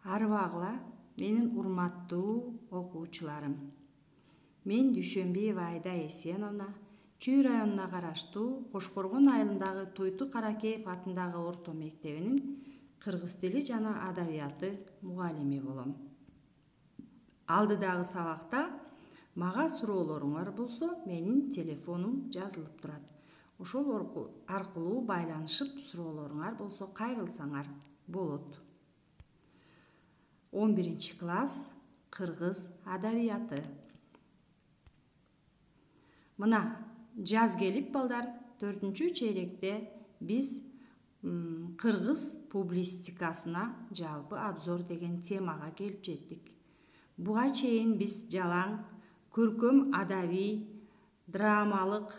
Арыбагыла, менин урматтуу окуучуларым. Мен Дүйшөнбиева Айда Эсеновна, Чүй районуна караштуу Кошкоргон айылындагы Тойту Каракеев атындагы орто мектебинин кыргыз тили жана адабияты мугалими болом. Алдыдагы сабакта мага суроолоруңар болсо, менин телефонум жазылып турат. Ошол аркылуу байланышып суроолоруңар болсо кайрылсаңар болот. 11 класс кыргыз адабияты. Мына жаз келип балдар, 4-чү чейректе биз кыргыз публистикасына жалпы обзор деген темага келип жеттик. Буга чейин биз жалаң, көркөм адабий, драмалык,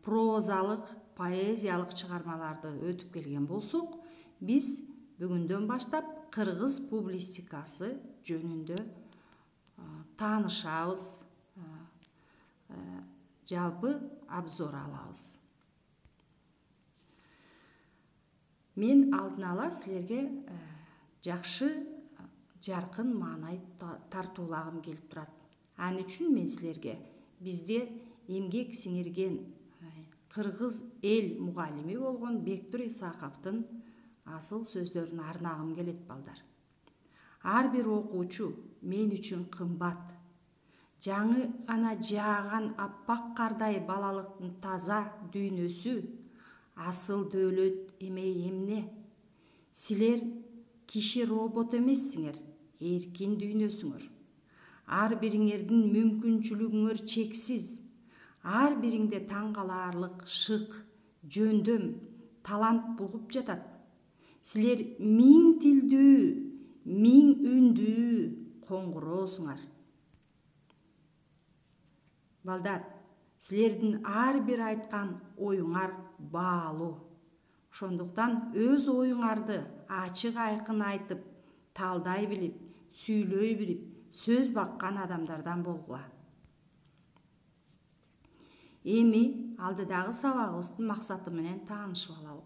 прозалык, поэзиялык чыгармаларды өтүп келген болсок, биз бүгүндөн баштап кыргыз публистикасы жөнүндө таанышабыз, жалпы обзор алабыз. Мен алдын ала силерге жакшы, жаркын маанай тартуулагым келип турат. Аны үчүн мен силерге бизде эмгек сиңирген кыргыз эл мугалими болгон Бектур Исаковдун асыл сөздөрүн арнагым келет балдар. Ар бир окуучу мен үчүн кымбат. Жаңы гана жааган аппак кардай балалыктын таза дүйнөсү, асыл дөөлөт эмне? Силер киши робот эмессиңер, эркин дүйнөсүңөр. Ар бириңердин мүмкүнчүлүгүңөр чексиз. Ар бириңде таң калаарлык шык, жөндөм, талант бугуп жатат. Силер миң тилдүү, миң үндүү коңгуроосуңар. Балдар, силердин ар бир айткан оюңар баалуу. Ошондуктан өз оюңарды ачык айкын айтып, талдай билип, сүйлөй билип, сөз баккан адамдардан болгула. Эми алдыдагы сабагыбыздын максаты менен таанышып алалы.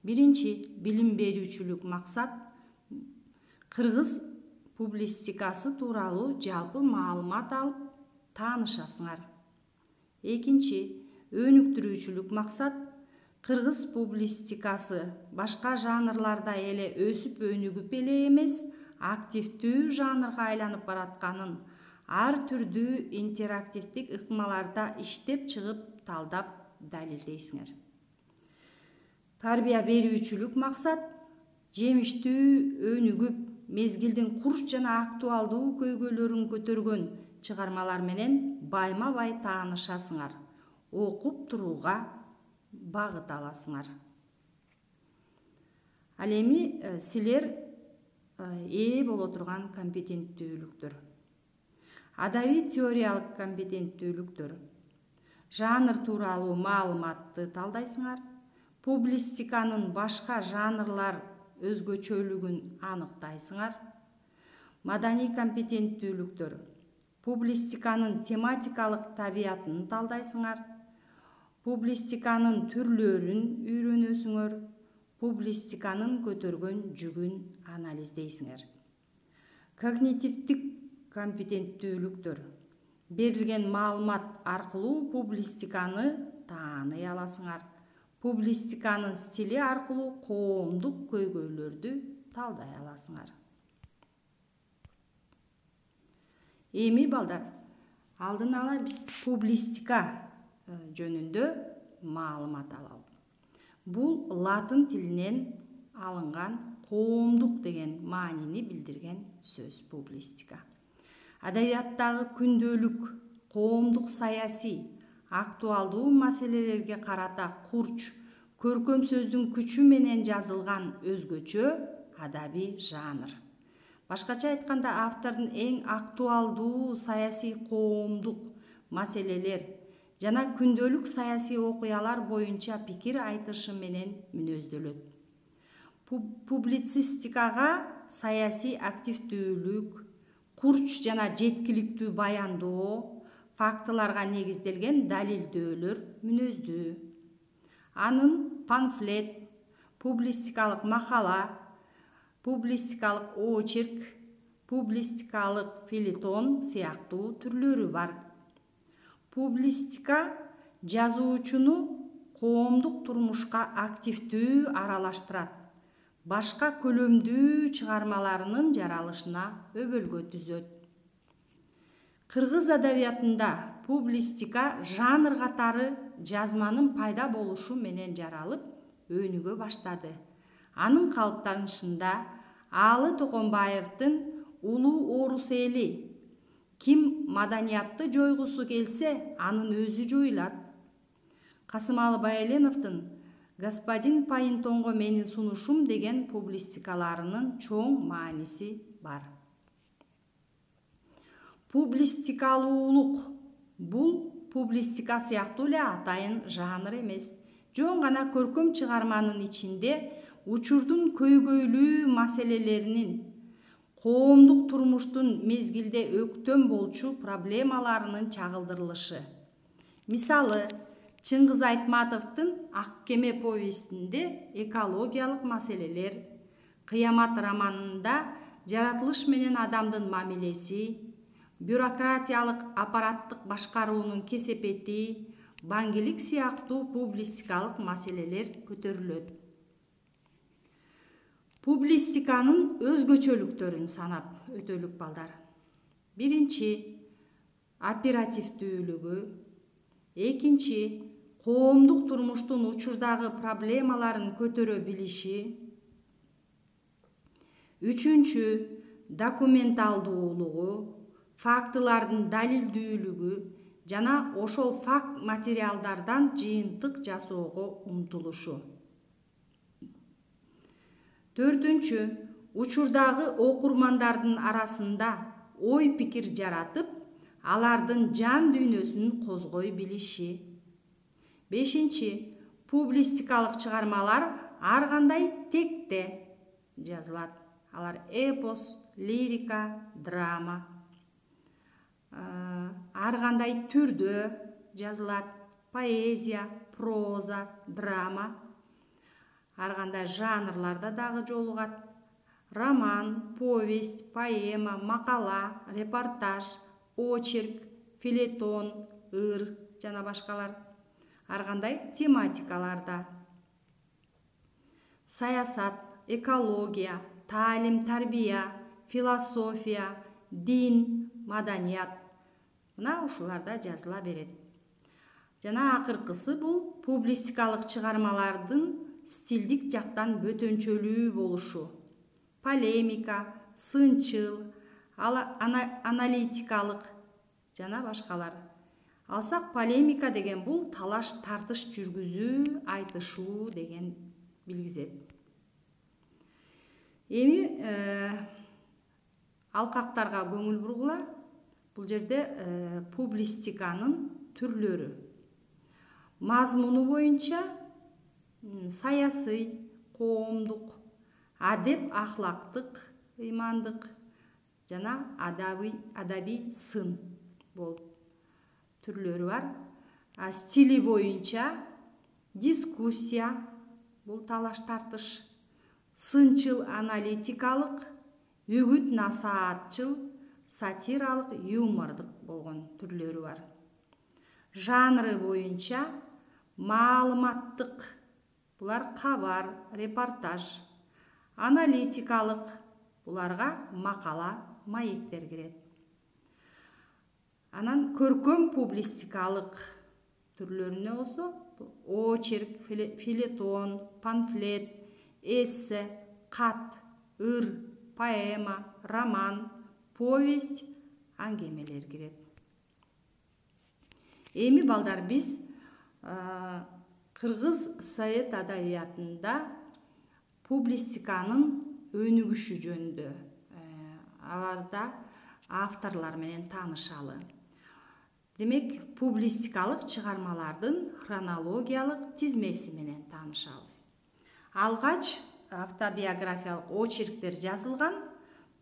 Биринчи, билим берүүчүлүк максат кыргыз публистикасы тууралуу жалпы маалымат алып таанышасыңар. Экинчи, өнүктүрүүчүлүк максат кыргыз публистикасы башка жанрларда эле өсүп өнүгүп эле эмес, активдүү жанрга айланып баратканын, ар түрдүү интерактивдик ыкмаларда иштеп чыгып, талдап далилдейсиңер. Тарбия берүүчүлүк максат жемиштүү өнүгүп, мезгилдин курч жана актуалдуу көйгөйлөрүн көтөргөн чыгармалар менен байма-бай таанышасыңар, окуп турууга багыт аласыңар. Ал эми силер ээ боло турган компетенттүүлүктөр. Адабий теориялык компетенттүүлүктөр. Жанр тууралуу маалыматты талдайсыңар. Публистиканын башка жанрлар өзгөчөлүгүн аныктайсыңар. Маданий компетенттүүлүктөр. Публистиканын тематикалык табиятын талдайсыңар. Публистиканын түрлөрүн үйрөнөсүңөр. Публистиканын көтөргөн жүгүн анализдейсиңер. Когнитивдик компетенттүүлүктөр. Берилген маалымат аркылуу публистиканы тааный аласыңар. Публистиканын стили аркылуу коомдук көйгөйлөрдү талдай аласыңар. Эми балдар, алдын ала биз публистика жөнүндө маалымат алалы. Бул латын тилинен алынган коомдук деген маанини билдирген сөз публистика. Адабияттагы күндөлүк, коомдук саясий, актуалдуу маселелерге карата курч, көркөм сөздүн күчү менен жазылган өзгөчө адабий жанр. Башкача айтканда, автордун эң актуалдуу саясий коомдук маселелер жана күндөлүк саясий окуялар боюнча пикир айтышы менен мүнөздөлөт. Публицистикага саясий активдүүлүк, курч жана жеткиликтүү баяндоо, фактыларга негизделген далилдөөлөр мүнөздүү. Анын памфлет, публистикалык макала, публистикалык очерк, публистикалык фельетон сыяктуу түрлөрү бар. Публистика жазуучуну коомдук турмушка активдүү аралаштырат, башка көлөмдүү чыгармаларынын жаралышына өбөлгө түзөт. Кыргыз адабиятында публистика жанр катары жазманын пайда болушу менен жаралып, өнүгө баштады. Анын калыптанышында Алы Токонбаевдин «Улуу орус эли» ким маданиятты жойгусу келсе, анын өзү жоюлат. Касымалы Байеленовдун «Господин Пайнтонго менин сунушум» деген публистикаларынын чоң мааниси бар. Публистикалуулук бул публистика сыяктуу эле атайын жанр эмес. Жөн гана көркөм чыгарманын ичинде учурдун көйгөйлүү маселелеринин, коомдук турмуштун мезгилде өктөм болчу проблемаларынын чагылдырылышы. Мисалы, Чыңгыз Айтматовдун «Ак кеме» повестинде экологиялык маселелер, «Кыямат» романында жаратылыш менен адамдын мамилеси, бюрократиялык аппараттык башкаруунун кесепети, баңгилик сыяктуу публистикалык маселелер көтөрүлөт. Публистиканын өзгөчөлүктөрүн санап өтөлүк балдар. Биринчи, оперативдүүлүгү. Экинчи, коомдук турмуштун учурдагы проблемаларын көтөрө билиши. Үчүнчү, документалдуулугу, фактылардын далилдүүлүгү жана ошол факт материалдардан жыйынтык жасоого умтулушу. Төртүнчү, учурдагы окурмандардын арасында ой пикир жаратып, алардын жан дүйнөсүн козгой билиши. Бешинчи, публистикалык чыгармалар ар кандай текте жазылат. Алар эпос, лирика, драма. Ар кандай түрдө жазылат. Поэзия, проза, драма. Ар кандай жанрларда дагы жолугат. Роман, повесть, поэма, макала, репортаж, очерк, фельетон, ыр жана башкалар. Ар кандай тематикаларда. Саясат, экология, таалим, тарбия, философия, дин, маданият. Мына ушуларда жазыла берет. Жана акыркысы бул публистикалык чыгармалардын стилдик жактан бөтөнчөлүү болушу. Полемика, сынчыл, аналитикалык жана башкалар. Алсак, полемика деген бул талаш тартыш жүргүзүү, айтышуу деген билгизет. Эми алкактарга көңүл бургула. Бул жерде публистиканын түрлөрү. Мазмуну боюнча саясый, коомдук, адеп ахлактык, ыймандык жана адабий сын болуп түрлөрү бар. Стили боюнча дискуссия, бул талаш тартыш, сынчыл аналитикалык, үгүт насаатчыл, сатиралык, юмордук болгон түрлөрү бар. Жанры боюнча маалыматтык, булар кабар, репортаж, аналитикалык, буларга макала, маектер кирет. Анан көркөм публистикалык түрлөрүнө болсо, очерк, фельетон, памфлет, эссе, кат, ыр, поэма, роман, повесть, аңгемелер кирет. Эми балдар, биз кыргыз совет адабиятында публистиканын өнүгүшү жөнүндө аларда авторлор менен таанышалы. Демек, публистикалык чыгармалардын хронологиялык тизмеси менен таанышабыз. Алгач автобиографиялык очерктер жазылган.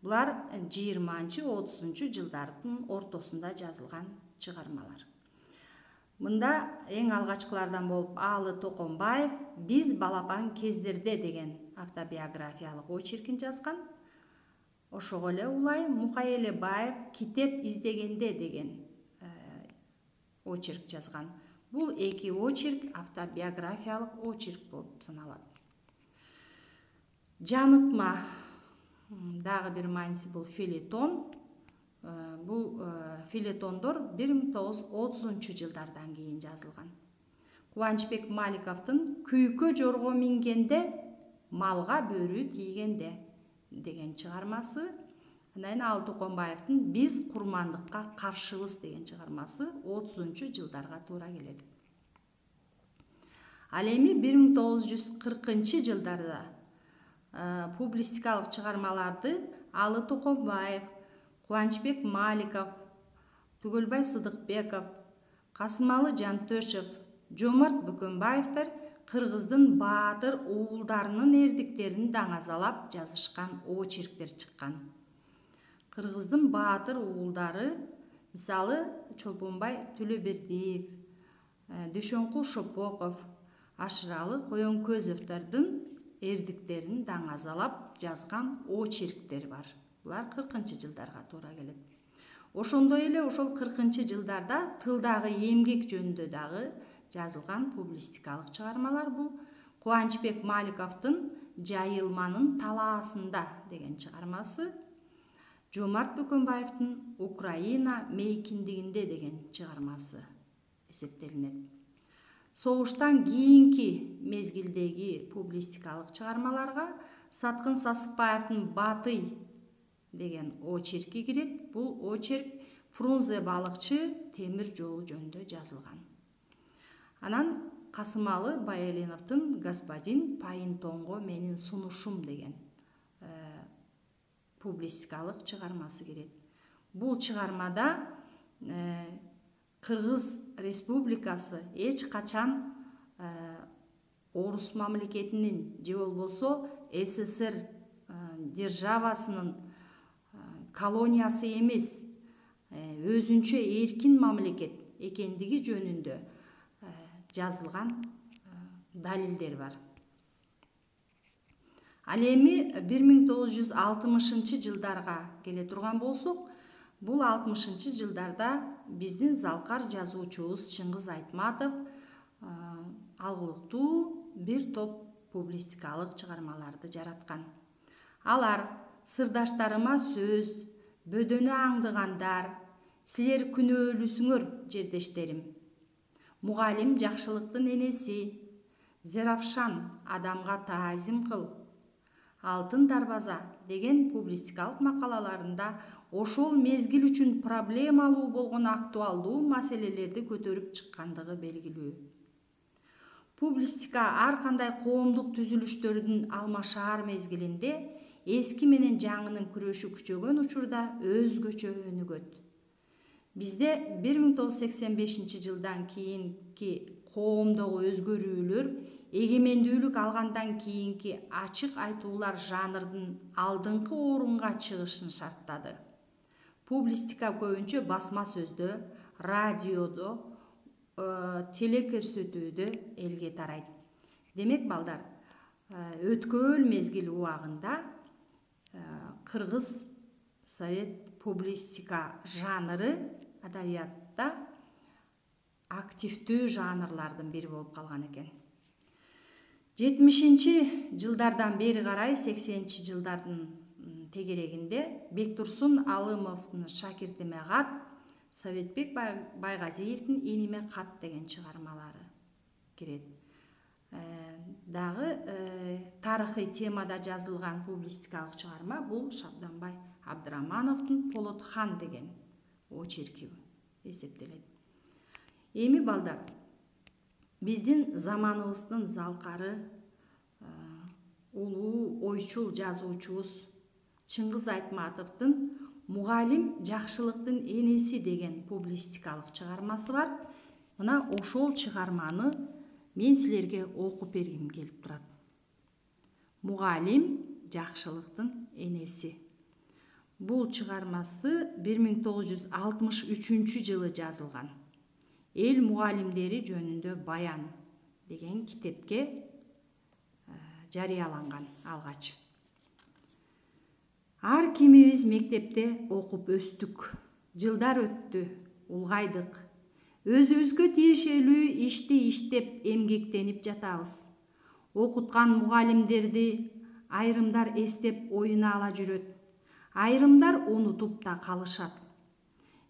Булар 20-30 жылдардын ортосунда жазылган чыгармалар. Мында эң алгачкылардан болуп Алы Токонбаев «Биз балапан кездерде» деген автобиографиялык очеркин жазган. Ошого эле улай Мукай Элебаев Китеп издегенде деген очерк жазган. Бул эки очерк автобиографиялык очерк болуп саналат. Жанытма дагы бир мааниси бул филетон. Бул филетондор 1930-жылдардан кийин жазылган. Кубанычбек Маликовдун Күйкө жорго мингенде, малга бөрү тийгенде деген чыгармасы, андан кийин Алы Токонбаевдин Биз курмандыкка каршыбыз деген чыгармасы 30-жылдарга туура келет. Ал эми 1940-жылдарда публистикалык чыгармаларды Алы Токонбаев, Кубанычбек Маликов, Түгөлбай Сыдыкбеков, Касымалы Жантөшев, Жомарт Бүкөнбаевдер кыргыздын баатыр уулдарынын эрдиктерин даңазалап жазышкан очерктер чыккан. Кыргыздын баатыр уулдары, мисалы Чолпонбай Төлөбердиев, Дүйшөнкул Шопоков, Ашыралы Коёнкөзовдордун эрдиктерин даңазалап жазган очерктер бар. Булар 40-жылдарга туура келет. Ошондой эле ошол 40-жылдарда тылдагы эмгек жөнүндө дагы жазылган публистикалык чыгармалар бул Кубанычбек Маликовдун Жайылманын талаасында деген чыгармасы, Жомарт Бүкөнбаевдин Украина мейкиндигинде деген чыгармасы эсептелинет. Согуштан кийинки мезгилдеги публистикалык чыгармаларга Саткын Сасыкбаевдин Батый деген очерки кирет. Бул очерк Фрунзе балыкчы темир жолу жөнүндө жазылган. Анан Касымалы Байалиновдун Господин Пайынтонго менин сунушум деген публистикалык чыгармасы кирет. Бул чыгармада Кыргыз Республикасы эч качан орус мамлекетинин же болбосо СССР державасынын колониясы эмес, өзүнчө эркин мамлекет экендиги жөнүндө жазылган далилдер бар. Ал эми 1960-жылдарга келе турган болсок, бул 60-жылдарда биздин залкар жазуучубуз Чыңгыз Айтматов алгылыктуу бир топ публистикалык чыгармаларды жараткан. Алар Сырдаштарыма сөз, Бөдөнү аңдыгандар, Силер күнөөлүүсүңөр жердештерим, Мугалим жакшылыктын энеси, Зеравшан адамга таазим кыл, Алтын дарбаза деген публистикалык макалаларында ошол мезгил үчүн проблемалуу болгон актуалдуу маселелерди көтөрүп чыккандыгы белгилүү. Публистика ар кандай коомдук түзүлүштөрдүн алмашаар мезгилинде эски менен жаңынын күрөшү күчөгөн учурда өзгөчө өнүгөт. Бизде 1985-жылдан кийинки коомдогу өзгөрүүлөр эгемендүүлүк алгандан кийинки ачык айтуулар жанрдын алдыңкы орунга чыгышын шарттады. Публистика көбүнчө басма сөздө, радиодо, телекөрсөтүүдө элге тарайт. Демек балдар, өткөөл мезгил убагында Кыргыз совет публистика жанры адабиятта активдүү жанрлардын бири болуп калган экен. 70-жылдардан бери карай 80-жылдардын тегерегинде Бектурсун Алымовдун шакиртиме кат, Советбек Байгазиевдин Иниме кат деген чыгармалары кирет. Дагы тарыхый темада жазылган публистикалык чыгарма бул Шабданбай Абдырамановдун Полотхан деген очерки эсептелет. Эми балдар, биздин заманыбыздын залкары улуу ойчул жазуучубуз Чыңгыз Айтматовдун Мугалим жакшылыктын энеси деген публистикалык чыгармасы бар. Мына ошол чыгарманы мен силерге окуп бергим келип турат. Мугалим жакшылыктын энеси. Бул чыгармасы 1963-жылы жазылган. Эл мугалимдери жөнүндө баян деген китепке жарыяланган алгач. Ар кимибиз мектепте окуп өстүк. Жылдар өттү, улгайдык. Өзүбүзгө тиешелүү ишти иштеп эмгектенип жатабыз. Окуткан мугалимдерди айрымдар эстеп оюна ала жүрөт. Айрымдар унутуп да калышат.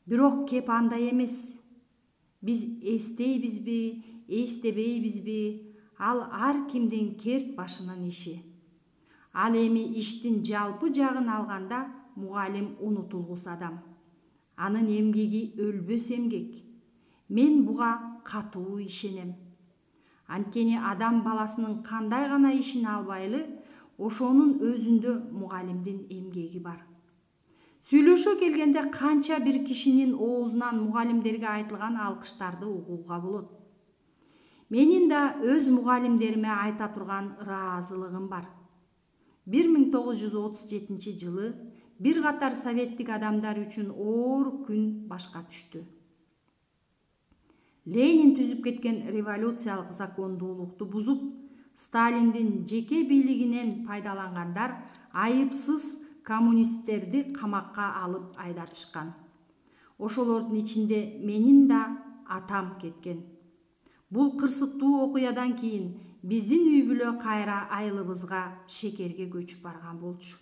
Бирок кеп андай эмес. Биз эстейбизби, эстебейбизби, ал ар кимдин керт башынын иши. Ал эми иштин жалпы жагын алганда мугалим унутулгус адам. Анын эмгеги өлбөс эмгек. Мен буга катуу ишенем. Анткени адам баласынын кандай гана ишин албайлы, ошонун өзүндө мугалимдин эмгеги бар. Сүйлөшө келгенде канча бир кишинин оозунан мугалимдерге айтылган алкыштарды угууга болот. Менин да өз мугалимдериме айта турган ыраазылыгым бар. 1937 жылы бир катар советтик адамдар үчүн оор күн башка түштү. Ленин түзүп кеткен революциялык закондуулукту бузуп, Сталиндин жеке бийлигинен пайдалангандар айыпсыз коммунисттерди камакка алып айдатышкан. Ошолордун ичинде менин да атам кеткен. Бул кырсыктуу окуядан кийин биздин үй бүлө кайра айылыбызга Шекерге көчүп барган болчу.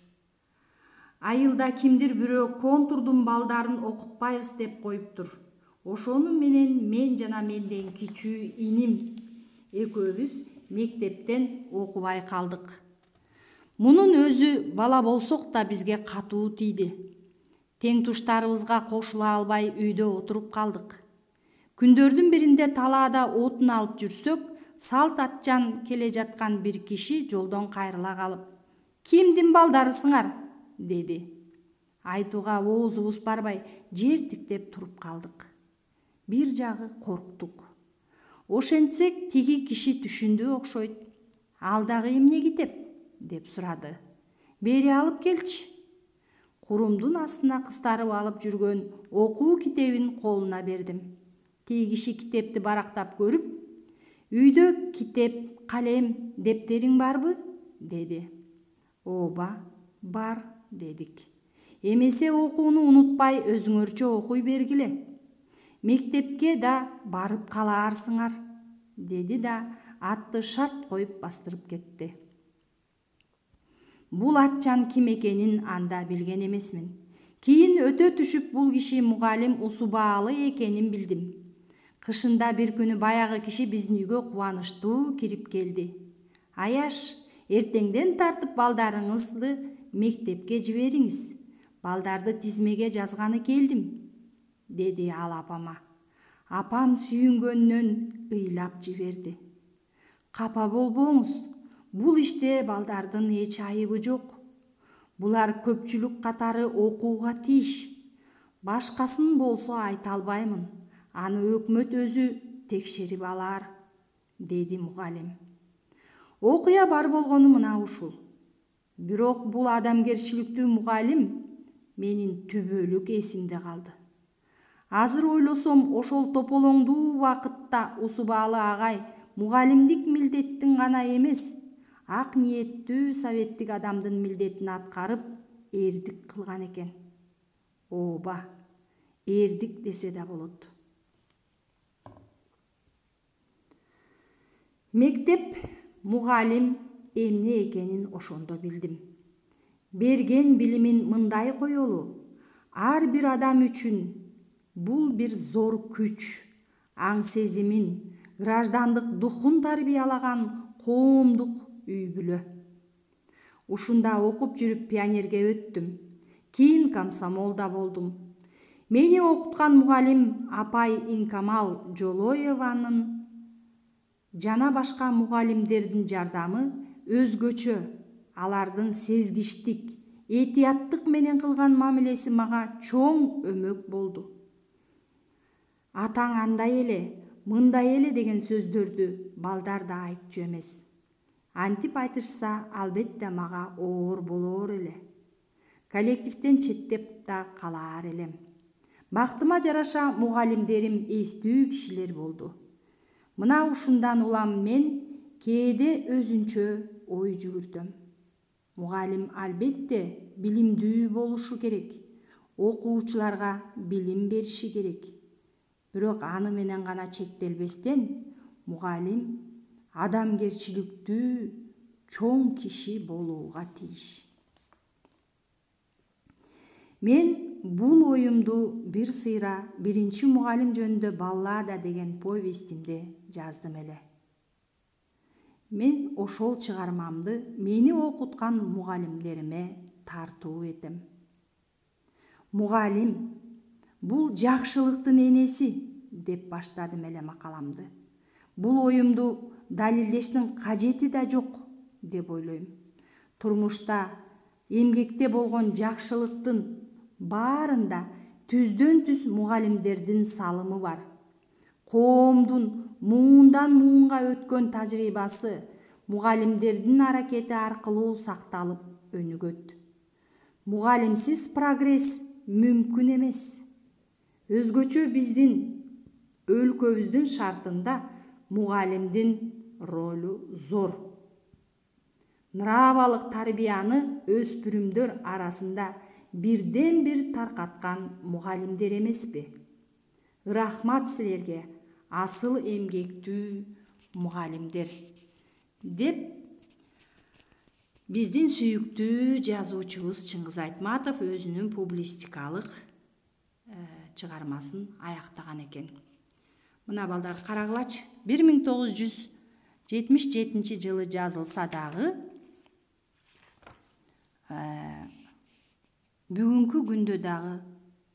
Айылда кимдир бирөө контурдун балдарын окутпайбыз деп коюптур. Ошону менен мен жана менден кичүү иним экөөбүз мектептен окубай калдык. Мунун өзү бала болсок да бизге катуу тийди. Тең туштарыбызга кошула албай үйдө отуруп калдык. Күндөрдүн биринде талаада отун алып жүрсөк, салт атчан келе жаткан бир киши жолдон кайрыла калып, "Кимдин балдарысыңар?" деди. Айтууга оозубуз барбай, жер тиктеп туруп калдык. Бир жагы корктук. Ошентсек тиги киши түшүндү окшойт. "Ал дагы эмне китеп?" деп сурады. "Бери алып келчи." Курумдун астына кыстарып алып жүргөн окуу китебин колуна бердим. Тиги киши китепти барактап көрүп, "Үйдө китеп, калем, дептериң барбы?" деди. "Ооба, бар" дедик. "Эмесе окууну унутпай өзүңөрчө окуй бергиле. Мектепке да барып калаарсыңар" деди да атты шарт коюп бастырып кетти. Бул атчан ким экенин анда билген эмесмин. Кийин өтө түшүп бул киши мугалим Усубаалы экенин билдим. Кышында бир күнү баягы киши биздин үйгө кубанычтуу кирип келди. "Аяш, эртеңден тартып балдарыңызды мектепке жибериңиз. Балдарды тизмеге жазганы келдим" деди ал апама. Апам сүйүнгөнүнөн ыйлап жиберди. "Капа болбоңуз. Бул иште балдардын эч айыбы жок. Булар көпчүлүк катары окууга тийиш. Башкасын болсо айта албаймын. Аны өкмөт өзү текшерип алар" деди мугалим. Окуя бар болгону мына ушул. Бирок бул адамгерчиликтүү мугалим менин түбөлүк эсимде калды. Азыр ойлосом, ошол тополоңдуу убакытта Усубаалы агай мугалимдик милдеттин гана эмес, ак ниеттүү советтик адамдын милдетин аткарып, эрдик кылган экен. Ооба, эрдик десе да болот. Мектеп, мугалим эмне экенин ошондо билдим. Берген билимин мындай коелу: ар бир адам үчүн бул бир зор күч, аң сезимин, граждандык духун тарбиялаган коомдук үй бүлө. Ушунда окуп жүрүп пионерге өттүм. Кийин комсомолда болдум. Мени окуткан мугалим апай Инкамал Жолоеванын жана башка мугалимдердин жардамы өзгөчө. Алардын сезгиштик, этияттык менен кылган мамилеси мага чоң өмөк болду. Атаң андай эле, мындай эле деген сөздөрдү балдар да айтчу эмес. Антип айтышса, албетте мага оор болоор эле. Коллективден четтеп да калаар элем. Бактыма жараша мугалимдерим эстүү кишилер болду. Мына ушундан улам мен кээде өзүнчө ой жүгүртөм. Мугалим албетте билимдүү болушу керек. Окуучуларга билим бериши керек. Бирок аны менен гана чектелбестен, мугалим адамгерчиликтүү чоң киши болууга тийиш. Мен бул оюмду бир сыйра биринчи мугалим жөнүндө баллада деген повестимде жаздым эле. Мен ошол чыгармамды мени окуткан мугалимдериме тартуу этем. Мугалим бул жакшылыктын энеси деп баштадым эле макаламды. Бул оюмду далилдештин кажети да жок деп ойлойм. Турмушта, эмгекте болгон жакшылыктын баарында түздөн түз мугалимдердин салымы бар. Коомдун муундан муунга өткөн тажрыйбасы мугалимдердин аракети аркылуу сакталып өнүгөт. Мугалимсиз прогресс мүмкүн эмес. Өзгөчө биздин өлкөбүздүн шартында мугалимдин ролу зор. Нравалык тарбияны өспүрүмдөр арасында бирден бир таркаткан мугалимдер эмеспи? Рахмат силерге, асыл эмгектүү мугалимдер, деп биздин сүйүктүү жазуучубуз Чыңгыз Айтматов өзүнүн публистикалык чыгармасын аяктаган экен. Мына балдар карагылачы, 1977 жылы жазылса дагы, бүгүнкү күндө дагы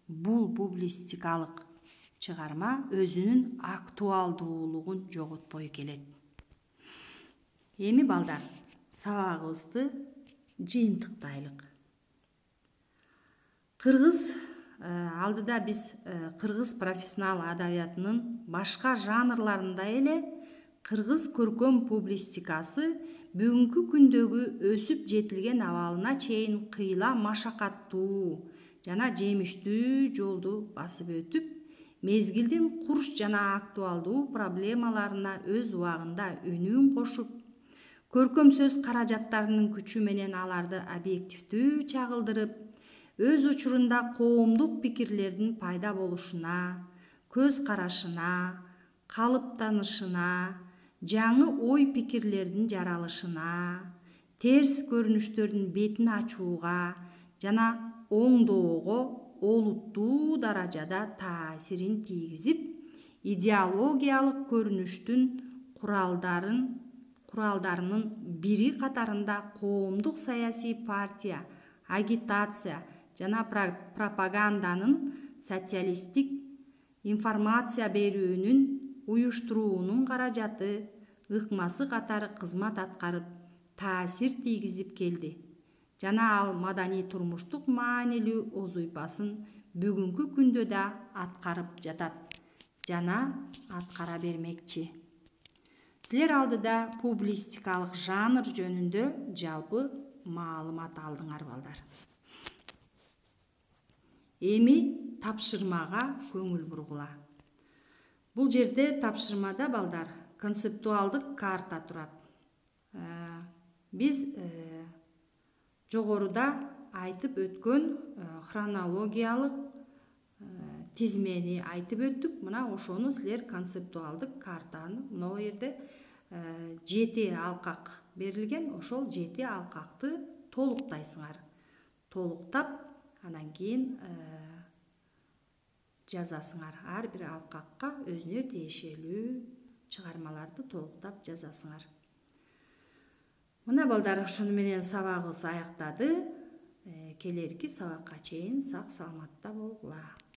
бул публистикалык чыгарма өзүнүн актуалдуулугун жоготпой келет. Эми балдар, сабагыбызды жыйынтыктайлык. Алдыда биз кыргыз профессионал адабиятынын башка жанрларында эле кыргыз көркөм публистикасы бүгүнкү күндөгү өсүп жетилген абалына чейин кыйла машакаттуу жана жемиштүү жолду басып өтүп, мезгилдин курч жана актуалдуу проблемаларына өз убагында үнүн кошуп, көркөм сөз каражаттарынын күчү менен аларды объективдүү чагылдырып, өз учурунда коомдук пикирлердин пайда болушуна, көз карашына, калыптанышына, жаңы ой пикирлердин жаралышына, терс көрүнүштөрдүн бетин ачууга жана оңдоого олуттуу даражада таасирин тийгизип, идеологиялык көрүнүштүн куралдарынын бири катарында коомдук саясий партия, агитация жана пропаганданын, социалисттик информация берүүнүн, уюштуруунун каражаты, ыкмасы катары кызмат аткарып, таасир тийгизип келди жана ал маданий турмуштук маанилүү озуйпасын бүгүнкү күндө да аткарып жатат жана аткара бермекчи. Силер алдыда публистикалык жанр жөнүндө жалпы маалымат алдыңар балдар. Эми тапшырмага көңүл бургула. Бул жерде тапшырмада балдар концептуалдык карта турат. Биз жогоруда айтып өткөн хронологиялык тизмени айтып өттүк. Мына ошону силер концептуалдык картаны мына жерде 7 алкак берилген. Ошол 7 алкакты толуктайсыңар. Толуктап, анан кийин жазасыңар. Ар бир алкакка өзүнө тиешелүү чыгармаларды толуктап жазасыңар. Мына балдар, ошону менен сабагыбыз аяктады. Келерки сабакка чейин сак саламатта болгула.